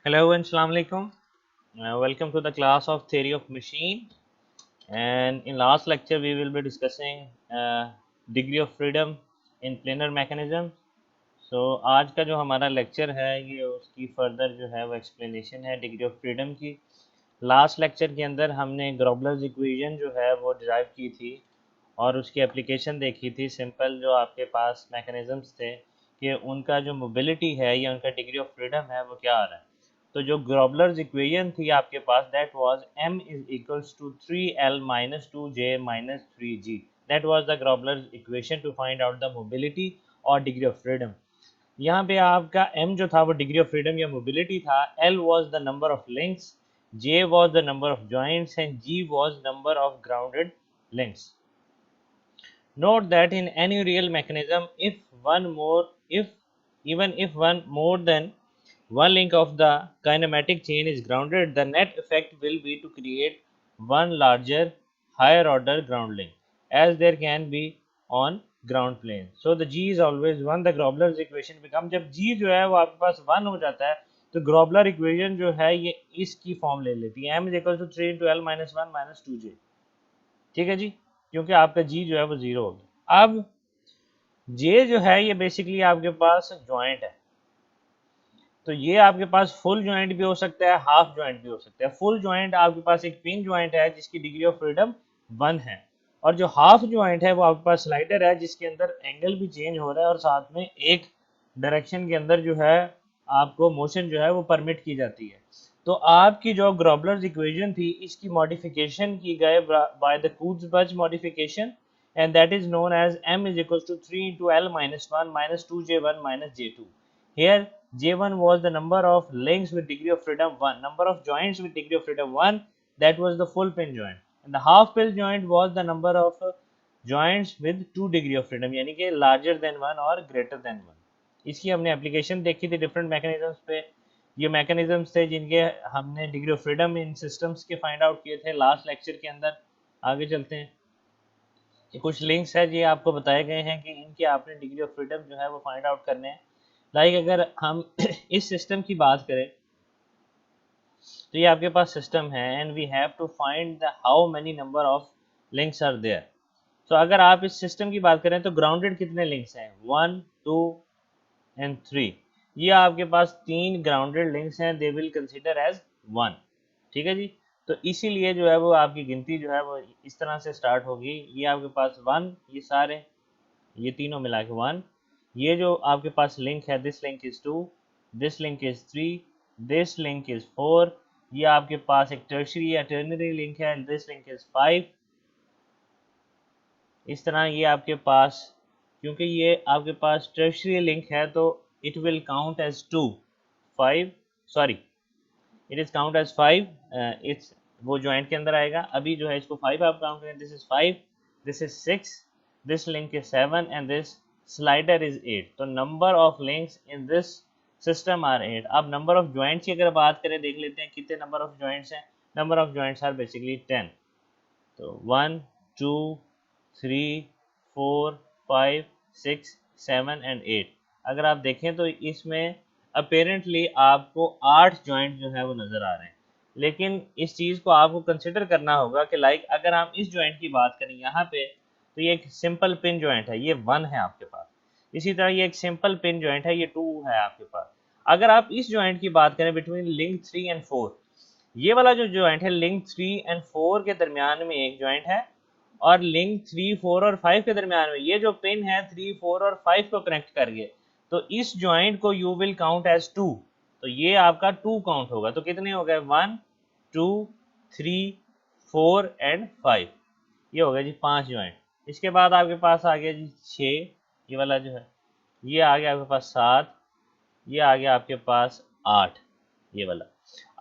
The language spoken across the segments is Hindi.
Hello and Assalamu alaikum. Welcome to the class of Theory of Machine. And in last lecture, we will be discussing degree of freedom in planar mechanism. So आज का जो हमारा लेक्चर है ये उसकी फर्दर जो है वो एक्सप्लेनेशन है डिग्री ऑफ फ्रीडम की। लास्ट लेक्चर के अंदर हमने ग्रोबलर्स इक्वेशन जो है वो डिराइव की थी और उसकी एप्लीकेशन देखी थी। सिंपल जो आपके पास मैकेनिज़म्स थे कि उनका जो मोबिलिटी है या उनका डिग्री ऑफ फ्रीडम है वो क्या आ रहा है। तो जो ग्रोबलर्स इक्वेशन थी आपके पास that was m is equals to 3l minus 2j minus 3g। That was the Grubler's equation to find out the mobility और डिग्री ऑफ फ्रीडम। यहाँ पे आपका m जो था वो डिग्री ऑफ फ्रीडम या मोबिलिटी था, l was the number of links, j was the number of joints and g was number of grounded links. Note that in any real mechanism, if even if one more than one link of the kinematic chain is grounded, the net effect will be to create one larger, higher order ground link, as there can be on ground plane. So the G is always 1. The Grobler's equation become जब G जो है वो आपके पास 1 हो जाता है तो ग्रोबलर इक्वेशन जो है ये इसकी फॉर्म ले लेती है, m is equal to 3 into L minus 1 minus 2j। ठीक है जी, क्योंकि आपका जी जो है वो जीरो हो गया। अब जे जो है ये बेसिकली आपके पास जॉइंट है, तो ये आपके पास फुल जॉइंट भी हो सकता है, हाफ जॉइंट भी हो सकता है। फुल जॉइंट आपके पास एक पिन जॉइंट है जिसकी डिग्री ऑफ फ्रीडम 1 है, और जो हाफ जॉइंट है वो आपके पास स्लाइडर है जिसके अंदर एंगल भी चेंज हो रहा है और साथ में एक डायरेक्शन के अंदर जो है आपको मोशन जो है वो परमिट की जाती है। तो आपकी जो ग्रोबलर्स इक्वेशन थी इसकी मॉडिफिकेशन की गए by the Kutzbach modification, and that is known as m is equals to 3 into l minus 1 minus 2j1 minus j2। Here J1 was the number of links with degree of freedom 1, number of joints with degree of freedom 1, that was the full pin joint, and the half pin joint was the number of joints with 2 degree of freedom, यानी कि larger than 1 और greater than 1। इसकी हमने एप्लीकेशन देखी थी डिफरेंट मैकेनिज्म्स पे। ये मैकेनिज्म्स थे जिनके हमने degree of freedom in systems के फाइंड आउट किए थे लास्ट लेक्चर के अंदर। आगे चलते हैं, ये कुछ लिंक्स है जी आपको बताए गए हैं कि इनके आपने डिग्री ऑफ फ्रीडम जो है वो फाइंड आउट करने हैं। लाइक अगर हम इस सिस्टम की बात करें तो ये आपके पास सिस्टम है and we have to find the how many number of links are there. तो अगर आप इस सिस्टम की बात करें तो ग्राउंडेड कितने लिंक्स हैं, 1 2 एंड 3। ये आपके पास 3 ग्राउंडेड लिंक्स हैं, दे विल कंसिडर एज 1। ठीक है जी, तो इसीलिए जो है वो आपकी गिनती जो है वो इस तरह से स्टार्ट होगी। ये आपके पास 1, ये सारे ये तीनों मिला के 1, ये जो आपके पास लिंक है this link is 2, this link is 3, this link is 4, ये आपके पास एक टर्शरी या टर्नरी लिंक है, दिस लिंक इज 5। इस तरह ये आपके पास, क्योंकि ये आपके पास टर्शरी लिंक है तो it will count as 2 5 sorry it is count as 5, it's वो जॉइंट के अंदर आएगा। अभी जो है इसको 5 आप काउंट करें, this is 5, this is 6, this link is 7 and this slider is 8। तो number of links in this system are 8। अब नंबर ऑफ जॉइंट्स की अगर बात करें, देख लेते हैं कितने नंबर ऑफ जॉइंट्स हैं। Number of joints are basically 10। तो 1 2 3 4 5 6 7 एंड 8। अगर आप देखें तो इसमें अपेरेंटली आपको 8 जॉइंट जो है वो नज़र आ रहे हैं, लेकिन इस चीज़ को आपको कंसिडर करना होगा कि लाइक अगर हम इस जॉइंट की बात करें यहाँ पे तो ये एक सिंपल पिन जॉइंट है, ये 1 है आपके पास। इसी तरह ये एक सिंपल पिन जॉइंट है, ये 2 है आपके पास। अगर आप इस जॉइंट की बात करें बिटवीन लिंक 3 एंड 4, ये वाला जो जॉइंट है लिंक 3 एंड 4 के दरमियान में एक जॉइंट है, और लिंक 3 4 और 5 के दरमियान में ये जो पिन है 3 4 और 5 को कनेक्ट करिए, तो इस जॉइंट को यू विल काउंट एज 2। तो ये आपका 2 काउंट होगा। तो कितने हो गए, 1 2 3 4 एंड 5। ये हो गया जी 5 जॉइंट। इसके बाद आपके पास आ गया जी 6, ये वाला जो है, ये आ गया आपके पास 7, ये आ गया आपके पास 8, ये वाला।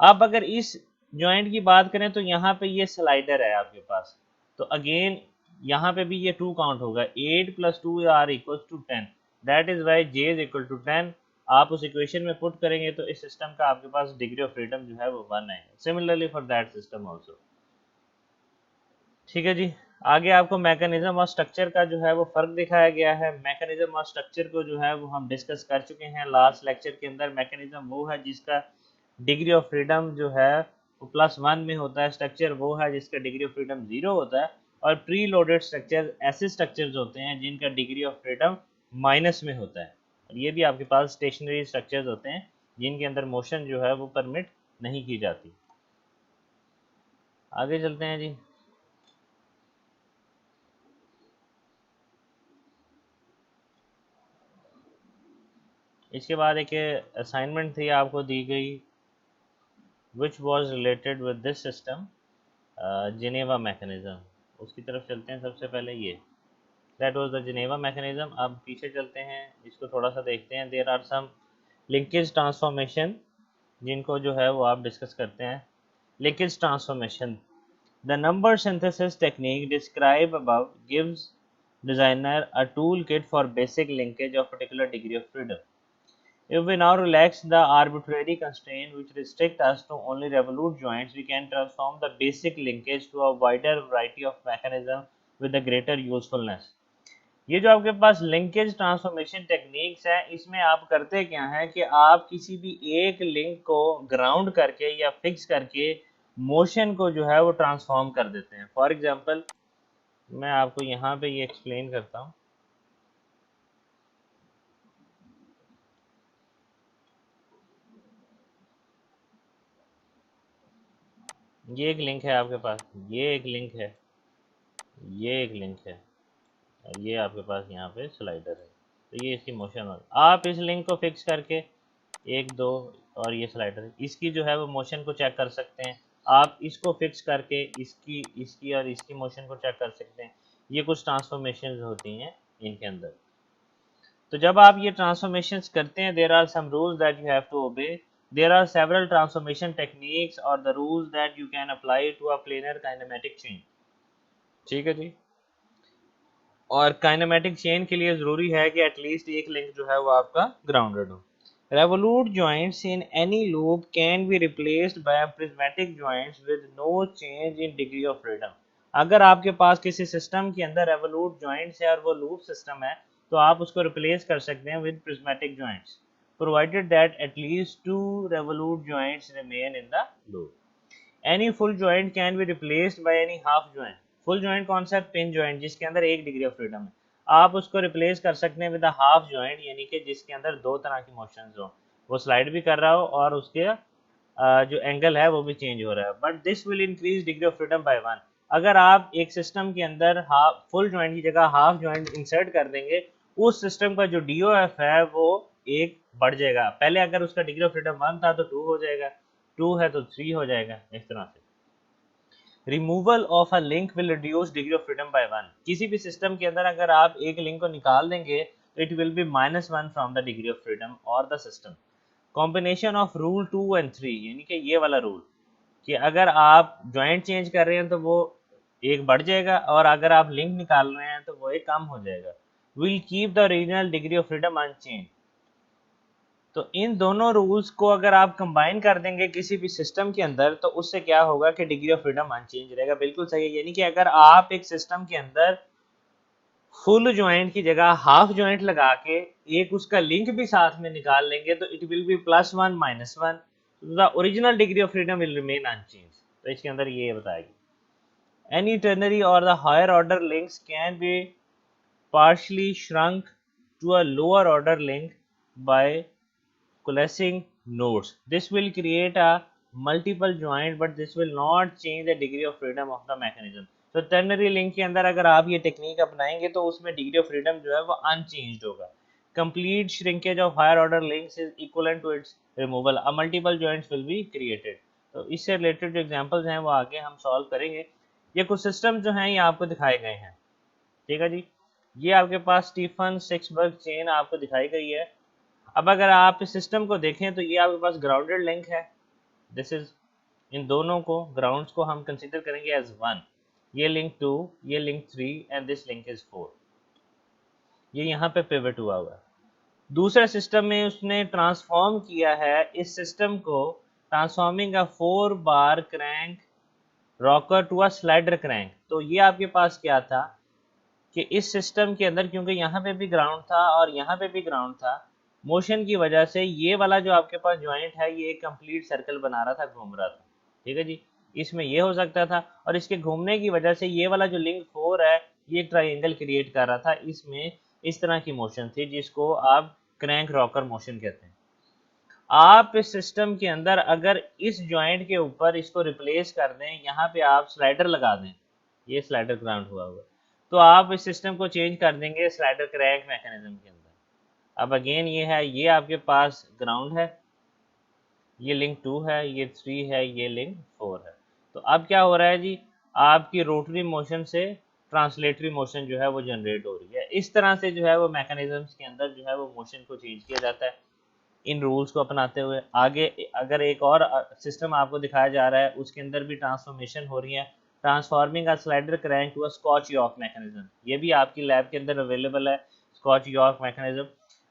अब अगर इस जॉइंट की बात करें तो यहाँ पे ये स्लाइडर है आपके पास, तो अगेन यहाँ पे भी ये 2 काउंट होगा। 8 plus 2 are equal to 10, that is Y J is equal to 10। आप उस इक्वेशन में पुट करेंगे तो इस सिस्टम का आपके पास डिग्री ऑफ फ्रीडम जो है वो 1 आएगा। Similarly for that system also. ठीक है जी, आगे आपको मैकेनिज्म और स्ट्रक्चर का जो है वो फ़र्क दिखाया गया है। मैकेनिज्म और स्ट्रक्चर को जो है वो हम डिस्कस कर चुके हैं लास्ट लेक्चर के अंदर। मैकेनिज्म वो है जिसका डिग्री ऑफ फ्रीडम जो है वो +1 में होता है। स्ट्रक्चर वो है जिसका डिग्री ऑफ फ्रीडम 0 होता है, और प्री लोडेड स्ट्रक्चर ऐसे स्ट्रक्चर्स होते हैं जिनका डिग्री ऑफ फ्रीडम माइनस में होता है। और ये भी आपके पास स्टेशनरी स्ट्रक्चर्स होते हैं जिनके अंदर मोशन जो है वो परमिट नहीं की जाती। आगे चलते हैं जी। इसके बाद एक असाइनमेंट थी आपको दी गई, which was related with this system, Geneva mechanism. उसकी तरफ चलते हैं। सबसे पहले ये that was the Geneva mechanism. अब पीछे चलते हैं, इसको थोड़ा सा देखते हैं। There are some linkage transformation जिनको जो है वो आप डिस्कस करते हैं। Linkage transformation, the number synthesis technique describe above gives designer a tool kit for basic linkage of particular degree of freedom. If we now relax the arbitrary constraint which restrict us to only revolute joints, we can transform the basic linkage to a wider variety of mechanism with a greater usefulness. ये जो आपके पास लिंकेज ट्रांसफॉर्मेशन टेक्निक्स है, इसमें आप करते क्या है कि आप किसी भी एक लिंक को ग्राउंड करके या फिक्स करके मोशन को जो है वो ट्रांसफॉर्म कर देते हैं। फॉर एग्जांपल मैं आपको यहाँ पे ये एक्सप्लेन करता हूँ। ये एक लिंक है आपके पास, ये एक लिंक है, ये एक लिंक है, और ये आपके पास यहाँ पे स्लाइडर है। तो ये इसकी मोशन हो, आप इस लिंक को फिक्स करके 1 2 और ये स्लाइडर, इसकी जो है वो मोशन को चेक कर सकते हैं। आप इसको फिक्स करके इसकी इसकी और इसकी मोशन को चेक कर सकते हैं। ये कुछ ट्रांसफॉर्मेशन होती हैं इनके अंदर। तो जब आप ये ट्रांसफॉर्मेशंस करते हैं, there are some rules that you have to obey. There are several transformation techniques और the rules that you can apply to a planar kinematic chain. ठीक है जी। और काइनेमेटिक चेन के लिए जरूरी है कि एटलीस्ट एक लिंक जो है वो आपका ग्राउंडेड हो। Revolute joints in any loop can be replaced by prismatic joints with no change in degree of freedom. अगर आपके पास किसी सिस्टम के अंदर रेवोल्यूट जॉइंट्स है और वो लूप सिस्टम है, तो आप उसको रिप्लेस कर सकते हैं with prismatic joints, provided that at least 2 revolute joints remain in the loop. Any full joint can be replaced by any half joint. Full joint कौन सा है? पिन जॉइंट, जिसके अंदर 1 डिग्री ऑफ फ्रीडम है। आप उसको रिप्लेस कर सकते हैं विद हाफ जॉइंट, यानी कि जिसके अंदर 2 तरह की मोशंस हो, वो स्लाइड भी कर रहा हो और उसके जो एंगल है वो भी चेंज हो रहा है। But this will increase degree of freedom bye 1। अगर आप एक सिस्टम के अंदर हाफ फुल जॉइंट की जगह हाफ जॉइंट इंसर्ट कर देंगे, उस सिस्टम का जो डीओएफ है वो 1 बढ़ जाएगा। पहले अगर उसका डिग्री ऑफ फ्रीडम 1 था तो 2 हो जाएगा, 2 है तो 3 हो जाएगा, इस तरह से। Removal of a link will reduce degree of freedom bye 1। किसी भी सिस्टम के अंदर अगर आप एक लिंक को निकाल देंगे तो it will be -1 from the degree of freedom और the system. Combination of rule 2 and 3, यानी कि ये वाला रूल कि अगर आप जॉइंट चेंज कर रहे हैं तो वो 1 बढ़ जाएगा, और अगर आप लिंक निकाल रहे हैं तो वो 1 कम हो जाएगा। Will keep the original degree of freedom unchange. तो इन दोनों रूल्स को अगर आप कंबाइन कर देंगे किसी भी सिस्टम के अंदर, तो उससे क्या होगा कि डिग्री ऑफ फ्रीडम अनचेंज रहेगा। बिल्कुल सही है। यानी कि अगर आप एक सिस्टम के अंदर फुल जॉइंट की जगह हाफ जॉइंट लगा के एक उसका लिंक भी साथ में निकाल लेंगे तो it will be +1 -1, the original degree of freedom will remain unchange. तो इसके अंदर ये बताएगी एनी टर्नरी और the higher order links can be partially shrunk to a lower order link by coalescing nodes. This will create a multiple joint, but this will not change the degree of freedom of the mechanism. तो ternary link के अंदर अगर आप ये टेक्निक अपनाएंगे तो उसमें डिग्री ऑफ फ्रीडम जो है वो अनचेंज्ड होगा। Complete shrinkage of higher order links is equivalent to its removal. A multiple joints will be created. तो इससे रिलेटेड जो एग्जांपल्स हैं वो आगे हम सॉल्व करेंगे। ये कुछ सिस्टम जो हैं ये आपको दिखाए गए हैं। ठीक है जी। ये आपके पास स्टीफन सिक्सबर्ग चेन आपको दिखाई गई है। अब अगर आप इस सिस्टम को देखें तो ये आपके पास ग्राउंडेड लिंक है। दिस इज, इन दोनों को ग्राउंड्स को हम कंसीडर करेंगे एज 1। ये लिंक 2, ये link 3 and this link is 4। ये यहाँ पे पिवट हुआ है। दूसरे सिस्टम में उसने ट्रांसफॉर्म किया है इस सिस्टम को, transforming a 4 bar crank rocker to a slider crank. तो ये आपके पास क्या था कि इस सिस्टम के अंदर, क्योंकि यहाँ पे भी ग्राउंड था और यहाँ पे भी ग्राउंड था, मोशन की वजह से ये वाला जो आपके पास जॉइंट है ये एक कंप्लीट सर्कल बना रहा था, घूम रहा था, ठीक है जी। इसमें ये हो सकता था, और इसके घूमने की वजह से ये वाला जो लिंक 4 है ये एक ट्राइंगल क्रिएट कर रहा था, इसमें इस तरह की मोशन थी जिसको आप क्रैंक रॉकर मोशन कहते हैं। आप इस सिस्टम के अंदर अगर इस जॉइंट के ऊपर इसको रिप्लेस कर दें, यहाँ पे आप स्लाइडर लगा दें, ये स्लाइडर ग्राउंड हुआ हुआ, तो आप इस सिस्टम को चेंज कर देंगे स्लाइडर क्रैंक मैकेनिज्म के अंदर। अब अगेन ये है, ये आपके पास ग्राउंड है, ये लिंक 2 है, ये 3 है, ये लिंक 4 है। तो अब क्या हो रहा है जी, आपकी रोटरी मोशन से ट्रांसलेटरी मोशन जो है वो जनरेट हो रही है। इस तरह से जो है वो मैकेनिज्म्स के अंदर जो है वो मोशन को चेंज किया जाता है इन रूल्स को अपनाते हुए। आगे अगर एक और सिस्टम आपको दिखाया जा रहा है, उसके अंदर भी ट्रांसफॉर्मेशन हो रही है, transforming a slider crank to a scotch yoke mechanism. ये भी आपकी लैब के अंदर अवेलेबल है, स्कॉच यॉर्क मैकेनिज्म।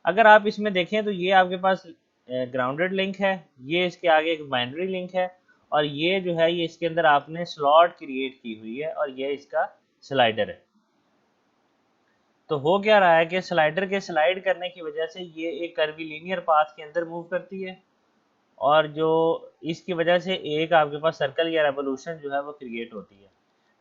अगर आप इसमें देखें तो ये आपके पास ग्राउंडेड लिंक है, ये इसके आगे एक बाइनरी लिंक है, और ये जो है ये इसके अंदर आपने स्लॉट क्रिएट की हुई है, और ये इसका स्लाइडर है। तो हो क्या रहा है कि स्लाइडर के स्लाइड करने की वजह से ये एक कर्वीलिनियर पाथ के अंदर मूव करती है, और जो इसकी वजह से एक आपके पास सर्कल या रेवोल्यूशन जो है वो क्रिएट होती है।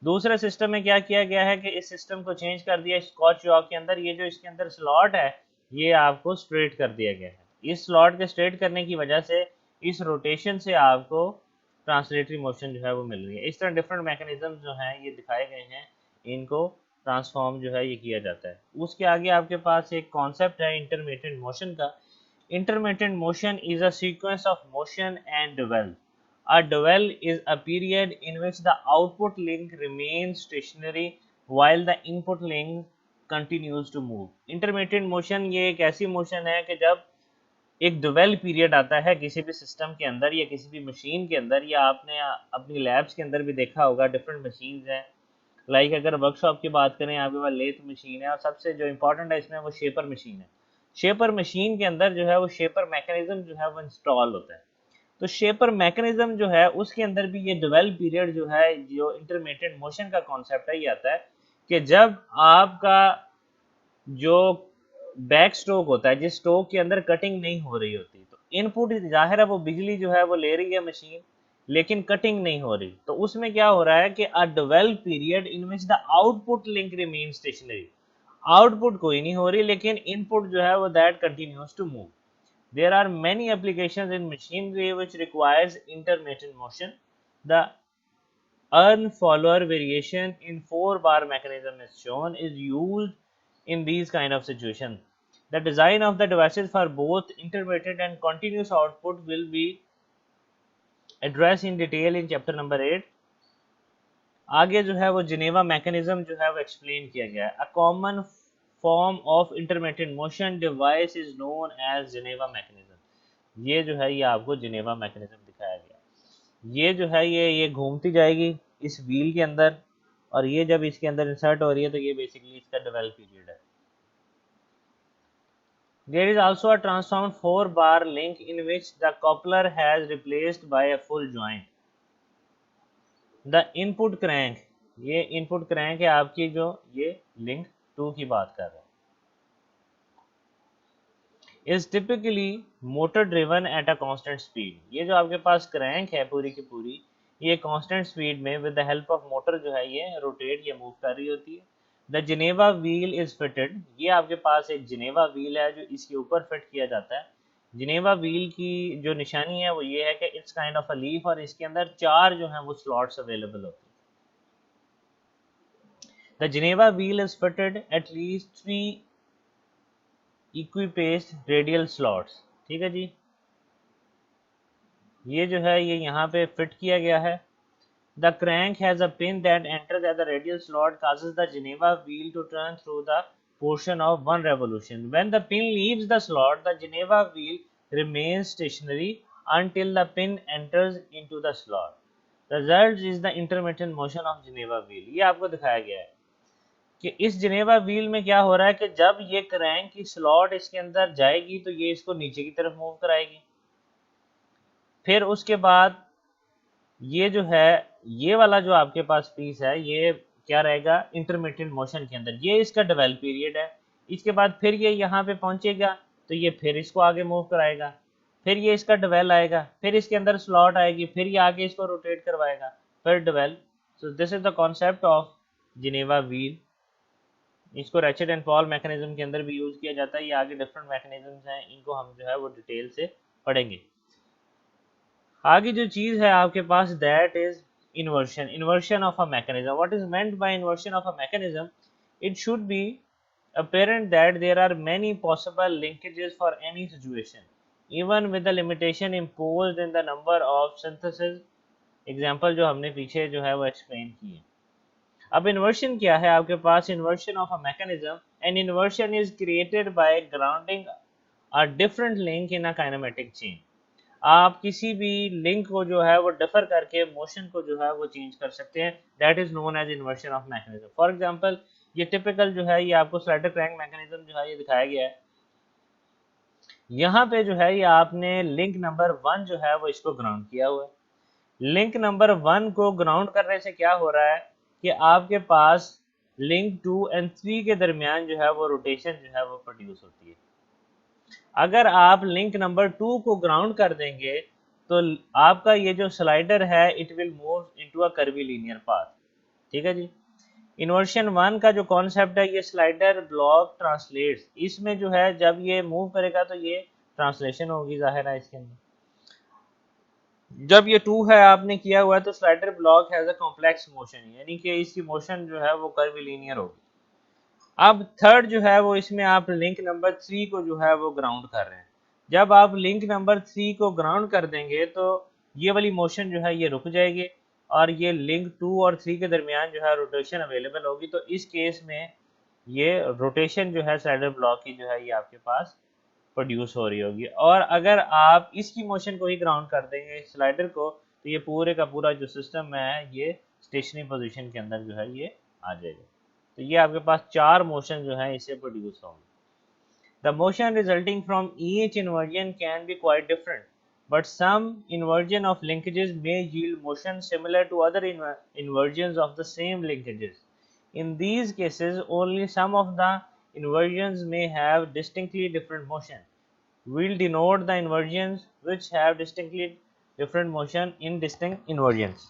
दूसरे सिस्टम में क्या किया गया है कि इस सिस्टम को चेंज कर दिया, स्कॉच यॉर्क के अंदर ये जो इसके अंदर स्लॉट है ये आपको स्ट्रेट कर दिया गया है। इस स्लॉट के स्ट्रेट करने की वजह से इस रोटेशन से आपको ट्रांसलेटरी मोशन जो है वो मिल रही है। इस तरह डिफरेंट मैकेनिज्म जो हैं ये दिखाए गए हैं, इनको ट्रांसफॉर्म जो है ये किया जाता है। उसके आगे आपके पास एक कॉन्सेप्ट है इंटरमिटेंट मोशन का। Intermittent motion is a sequence of motion and dwell. A dwell is a period in which the output link remains stationary while the input link continues to move. Intermittent motion ये एक ऐसी मोशन है कि जब एक ड्वेल पीरियड आता है किसी भी सिस्टम के अंदर या किसी भी मशीन के अंदर, या आपने अपनी लैब्स के अंदर भी देखा होगा डिफरेंट मशीन्स हैं। लाइक अगर वर्कशॉप की बात करें, आपके पास लेथ मशीन है, और सबसे जो इम्पोर्टेंट है इसमें वो शेपर मशीन है। शेपर मशीन के अंदर जो है वो शेपर मैकेनिज्म जो है वो इंस्टॉल होता है। तो शेपर मैकेनिज्म जो है उसके अंदर भी ये ड्वेल पीरियड जो है, जो इंटरमिटेंट मोशन का कॉन्सेप्ट है, ये आता है कि जब आपका जो बैक स्ट्रोक होता है, जिस स्ट्रोक के अंदर कटिंग नहीं हो रही होती, तो इनपुट जाहिर है वो बिजली जो है वो ले रही है मशीन, लेकिन कटिंग नहीं हो रही, तो उसमें क्या हो रहा है कि a dwell period in which the output link remain stationary. Output कोई नहीं हो रही, लेकिन इनपुट जो है वो that continues to move. There are many applications in machinery which requires intermittent motion. The earn follower variation in 4-bar mechanism is shown is used in these kind of situations. The design of the devices for both intermittent and continuous output will be addressed in detail in chapter number 8. आगे जो है वो जिनेवा मैकेनिज्म जो है वो एक्सप्लेन किया गया है। A common form of intermittent motion device is known as Geneva mechanism. ये जो है ये आपको जिनेवा मैकेनिज्म दिखाया गया। ये जो है ये घूमती जाएगी इस व्हील के अंदर, और ये जब इसके अंदर इंसर्ट हो रही है तो ये बेसिकली इसका डेवलप पीरियड है। There is also a transformed 4-bar link in which the coupler has replaced by a full joint. The input crank, ये इनपुट क्रैंक है आपकी, जो ये लिंक 2 की बात कर रहा है, is typically motor driven at a constant speed. ये जो आपके पास क्रैंक है पूरी की पूरी, ये कांस्टेंट स्पीड में with the help of motor जो है ये रोटेट या मूव कर रही होती है। The Geneva wheel is fitted, ये आपके पास एक जिनेवा व्हील है जो इसके ऊपर फिट किया जाता है। जिनेवा व्हील की जो निशानी है वो ये है कि it's kind of a leaf, और इसके अंदर 4 जो है वो स्लॉट्स अवेलेबल होती है। The Geneva wheel is fitted at least 3 equispaced radial slots. ठीक है जी, ये जो है ये यहाँ पे फिट किया गया है। The crank has a pin that enters at the radial slot, causes the Geneva wheel to turn through the portion of one revolution. When the pin leaves the slot, the Geneva wheel remains stationary until the pin enters into the slot. The result is the intermittent motion of Geneva wheel. ये आपको दिखाया गया है कि इस जिनेवा व्हील में क्या हो रहा है कि जब ये क्रैंक की स्लॉट इसके अंदर जाएगी तो ये इसको नीचे की तरफ मूव कराएगी। फिर उसके बाद ये जो है ये वाला जो आपके पास पीस है ये क्या रहेगा इंटरमिटेंट मोशन के अंदर, ये इसका डेवलप पीरियड है। इसके बाद फिर ये यहाँ पे पहुंचेगा, तो ये फिर इसको आगे मूव कराएगा, फिर ये इसका डवेल आएगा, फिर इसके अंदर स्लॉट आएगी, फिर ये आगे इसको रोटेट करवाएगा, फिर डवेल। So this is the concept of Geneva wheel. इसको रैचेट एंड फॉल मैकेनिज्म के अंदर भी यूज किया जाता है। ये आगे डिफरेंट मैकेनिज्म्स हैं, इनको हम जो है वो डिटेल से पढ़ेंगे। आगे जो चीज है आपके पास, that is inversion, inversion of a mechanism. What is meant by inversion of a mechanism? It should be apparent that there are many possible linkages for any situation, even with the limitation imposed in the number of synthesis example जो हमने पीछे जो है वो explain की है। अब inversion क्या है आपके पास? inversion of a mechanism, and inversion is created by grounding a different link in a kinematic chain. आप किसी भी लिंक को जो है वो डिफर करके मोशन को जो है वो चेंज कर सकते हैं, that is known as inversion of mechanism. For example ये टिपिकल जो है ये आपको स्लाइडर क्रैंक मैकेनिज्म जो है ये दिखाया गया है। यहाँ पे जो है ये आपने लिंक नंबर 1 जो है वो इसको ग्राउंड किया हुआ है। लिंक नंबर 1 को ग्राउंड करने से क्या हो रहा है कि आपके पास लिंक 2 एंड 3 के दरमियान जो है वो रोटेशन जो है वो प्रोड्यूस होती है। अगर आप लिंक नंबर 2 को ग्राउंड कर देंगे तो आपका ये जो स्लाइडर है it will move into a curvy linear path. ठीक है जी। इन्वर्शन 1 का जो कॉन्सेप्ट है, ये स्लाइडर ब्लॉक ट्रांसलेट्स, इसमें जो है जब ये मूव करेगा तो ये ट्रांसलेशन होगी जाहिर है इसके अंदर। जब ये 2 है आपने किया हुआ है तो slider block has a complex motion, यानी कि इसकी मोशन जो है वो कर्वी लीनियर होगी। अब थर्ड जो है वो इसमें आप लिंक नंबर 3 को जो है वो ग्राउंड कर रहे हैं। जब आप लिंक नंबर 3 को ग्राउंड कर देंगे तो ये वाली मोशन जो है ये रुक जाएगी और ये लिंक 2 और 3 के दरमियान जो है रोटेशन अवेलेबल होगी। तो इस केस में ये रोटेशन जो है स्लाइडर ब्लॉक की जो है ये आपके पास प्रोड्यूस हो रही होगी। और अगर आप इसकी मोशन को ही ग्राउंड कर देंगे स्लाइडर को तो ये पूरे का पूरा जो सिस्टम है ये स्टेशनरी पोजीशन के अंदर जो है ये आ जाएगा। तो ये आपके पास 4 मोशन जो है इससे प्रोड्यूस होंगे। The motion resulting from each inversion can be quite different, but some inversion of linkages may yield motion similar to other inversions of the same linkages. In these cases, only some of the inversions may have distinctly different motion. We'll denote the inversions which have distinctly different motion in distinct inversions.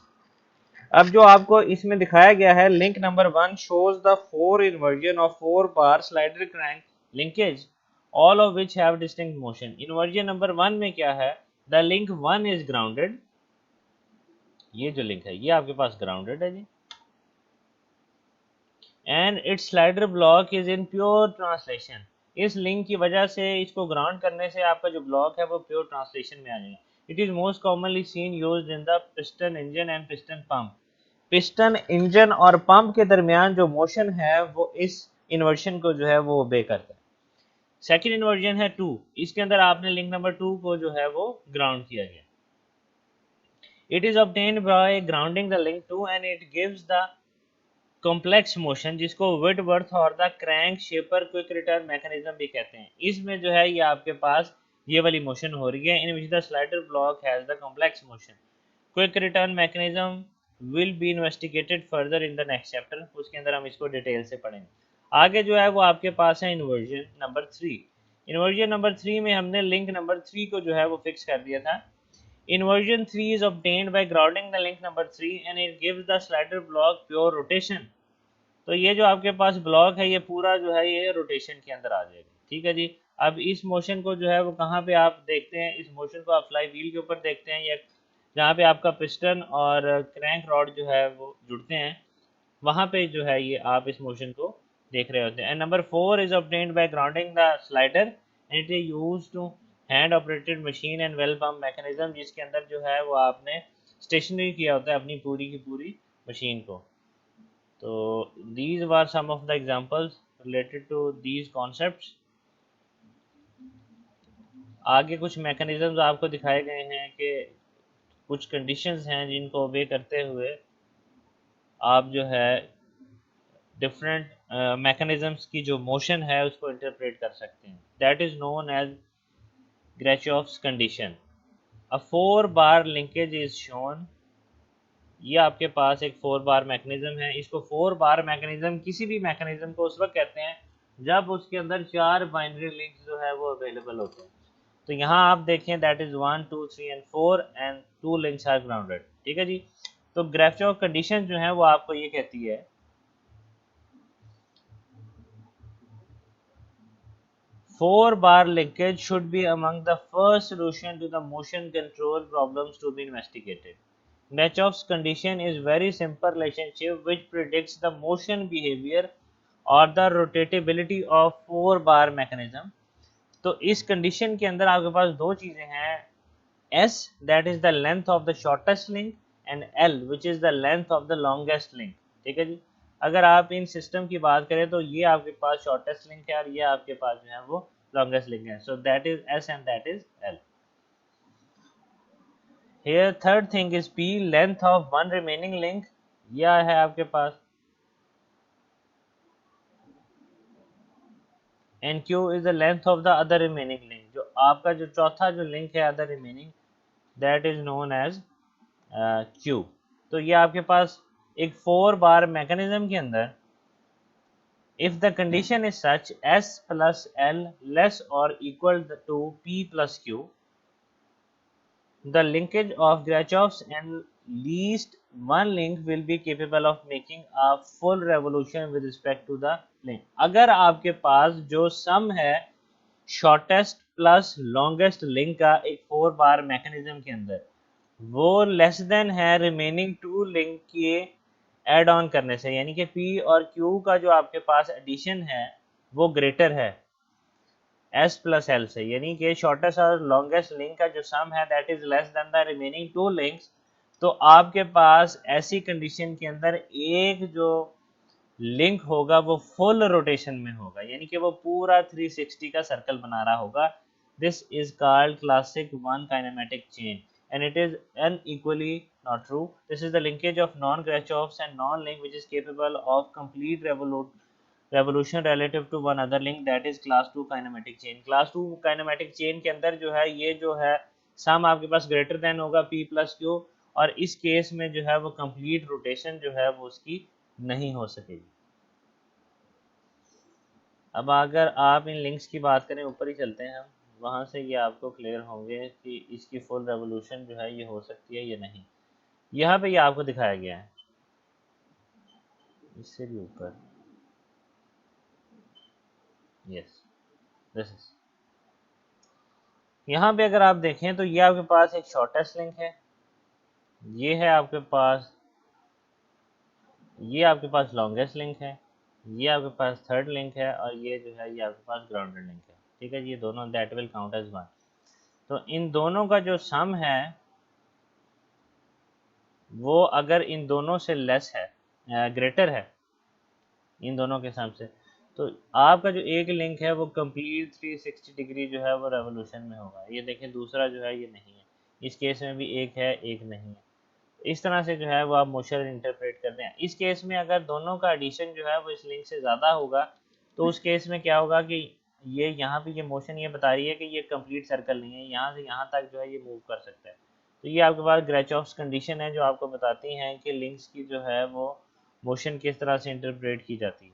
अब जो आपको इसमें दिखाया गया है, link number 1 shows the 4 inversion of 4 bar slider crank linkage, all of which have distinct motion. Inversion number 1 में क्या है? The link 1 is grounded, ये जो लिंक है ये आपके पास ग्राउंडेड है जी, and its slider block is in pure translation. इस लिंक की वजह से इसको ग्राउंड करने से आपका जो ब्लॉक है वो प्योर ट्रांसलेशन में आ जाएगा। It is most commonly seen used in the piston engine and piston pump. Piston engine और पंप के दरमियान जो मोशन है वो इस इन्वर्शन को जो है वो ओबे करता है। सेकंड इन्वर्जन है 2, इसके अंदर आपने लिंक नंबर 2 को जो है वो ग्राउंड किया गया। It is obtained by grounding the link 2 and it gives the complex motion, जिसको विटवर्थ और the crank shaper quick return mechanism भी कहते हैं। इसमें जो है ये आपके पास ये वाली मोशन हो रही है, in which the slider block has the complex motion. Quick return mechanism will be investigated further in the next chapter, उसके अंदर हम इसको डिटेल से पढ़ेंगे। आगे जो है वो आपके पास है इन्वर्जन नंबर 3। इन्वर्जन नंबर 3 में हमने लिंक नंबर 3 को जो है वो फिक्स कर दिया था। Inversion 3 is obtained by grounding the link number 3 and it gives the slider block pure rotation. तो ये जो आपके पास ब्लॉक है ये पूरा जो है ये रोटेशन के अंदर आ जाएगा। ठीक है जी। अब इस मोशन को जो है वो कहाँ पे आप देखते हैं? इस मोशन को आप फ्लाई व्हील के ऊपर देखते हैं या जहाँ पे आपका पिस्टन और क्रैंक रॉड जो है वो जुड़ते हैं, वहाँ पे जो है ये आप इस मोशन को देख रहे होते हैं। And number 4 is obtained by grounding the slider and it is used to hand operated machine and well pump mechanism, जिसके अंदर जो है वो आपने स्टेशनरी किया होता है अपनी पूरी की पूरी मशीन को। तो these were some of the examples related to these concepts. आगे कुछ मैकेनिज्म्स आपको दिखाए गए हैं कि कुछ कंडीशंस हैं जिनको ओबे करते हुए आप जो है डिफरेंट मैकेनिज्म्स की जो मोशन है उसको इंटरप्रेट कर सकते हैं। That is known as Grashof's condition. A 4 bar linkage is shown. ये आपके पास एक 4 बार मैकेनिज्म है। इसको 4 बार मैकेनिज्म, किसी भी मैकेनिज्म को उस वक्त कहते हैं जब उसके अंदर 4 बाइनरी लिंक्स जो है वो अवेलेबल होते हैं। तो यहाँ आप देखें that is 1 2 3 and 4 and 2 links are grounded. ठीक है जी। तो ग्राफ कंडीशन जो है वो आपको ये कहती है 4 bar linkage should be among the first solution to the motion control problems to be investigated. Grachof's condition is very simple relationship which predicts the motion behavior or the rotatability of 4 bar mechanism. तो इस कंडीशन के अंदर आपके पास दो चीजें हैं, S that is the length of the shortest link and L which is the length of the longest link। ठीक है जी। अगर आप इन सिस्टम की बात करें तो ये आपके पास शॉर्टेस्ट लिंक है और ये आपके पास जो है वो लॉन्गेस्ट लिंक है। So that is S and that is L। Here third thing is P length of one remaining link, यह है आपके पास, and Q is the length of the other remaining link. जो आपका जो चौथा जो लिंक है other remaining that is known as Q। तो ये आपके पास एक 4 बार मैकेनिज्म के अंदर if the condition is such S plus L less or equal to P plus Q, the linkage of Grachof's and least one link will be capable of making a full revolution with respect to the link। अगर आपके पास जो सम है शॉर्टेस्ट प्लस लॉन्गेस्ट लिंक का एक 4 बार मैकेनिज्म के अंदर वो लेस देन है रिमेनिंग 2 लिंक के ऐड ऑन करने से, यानी कि P और Q का जो आपके पास एडिशन है वो ग्रेटर है S प्लस L से, यानी कि शॉर्टेस्ट और लॉन्गेस्ट लिंक का जो सम है that is less than the remaining 2 links. तो आपके पास ऐसी कंडीशन के अंदर एक जो लिंक होगा वो फुल रोटेशन में होगा, यानी कि वो पूरा 360 का सर्कल बना रहा होगा। This is called classic one kinematic chain and it is unequally not true. This is the linkage of non-Grachof's and non-link which is capable of complete revolution relative to one other link that is class 2 kinematic chain। class 2 kinematic chain के अंदर जो है ये जो है सम आपके पास ग्रेटर देन होगा P प्लस Q, और इस केस में जो है वो कंप्लीट रोटेशन जो है वो उसकी नहीं हो सकेगी। अब अगर आप इन लिंक्स की बात करें, ऊपर ही चलते हैं हम, वहाँ से ये आपको क्लियर होंगे कि इसकी फुल रेवोल्यूशन जो है ये हो सकती है या नहीं। यहाँ पे ये आपको दिखाया गया है, इससे भी ऊपर, यस दिस इज। यहाँ पे अगर आप देखें तो ये आपके पास एक शॉर्टेस्ट लिंक है, ये है आपके पास, ये आपके पास लॉन्गेस्ट लिंक है, ये आपके पास थर्ड लिंक है, और ये जो है ये आपके पास ग्राउंडेड लिंक है। ठीक है जी, ये दोनों that will count as one. तो इन दोनों का जो सम है वो अगर इन दोनों से लेस है, ग्रेटर है इन दोनों के सम से, तो आपका जो एक लिंक है वो कंप्लीट 360 डिग्री जो है वो रेवोल्यूशन में होगा। ये देखें दूसरा जो है ये नहीं है, इस केस में भी एक है एक नहीं है। इस तरह से जो है वो आप मोशन इंटरप्रेट करते हैं। इस केस में अगर दोनों का एडिशन जो है वो इस लिंक से ज़्यादा होगा तो उस केस में क्या होगा कि ये यहाँ पे ये मोशन ये बता रही है कि ये कंप्लीट सर्कल नहीं है, यहाँ से यहाँ तक जो है ये मूव कर सकता है। तो ये आपके पास ग्राचॉफ्स कंडीशन है जो आपको बताती हैं कि लिंक्स की जो है वो मोशन किस तरह से इंटरप्रेट की जाती है।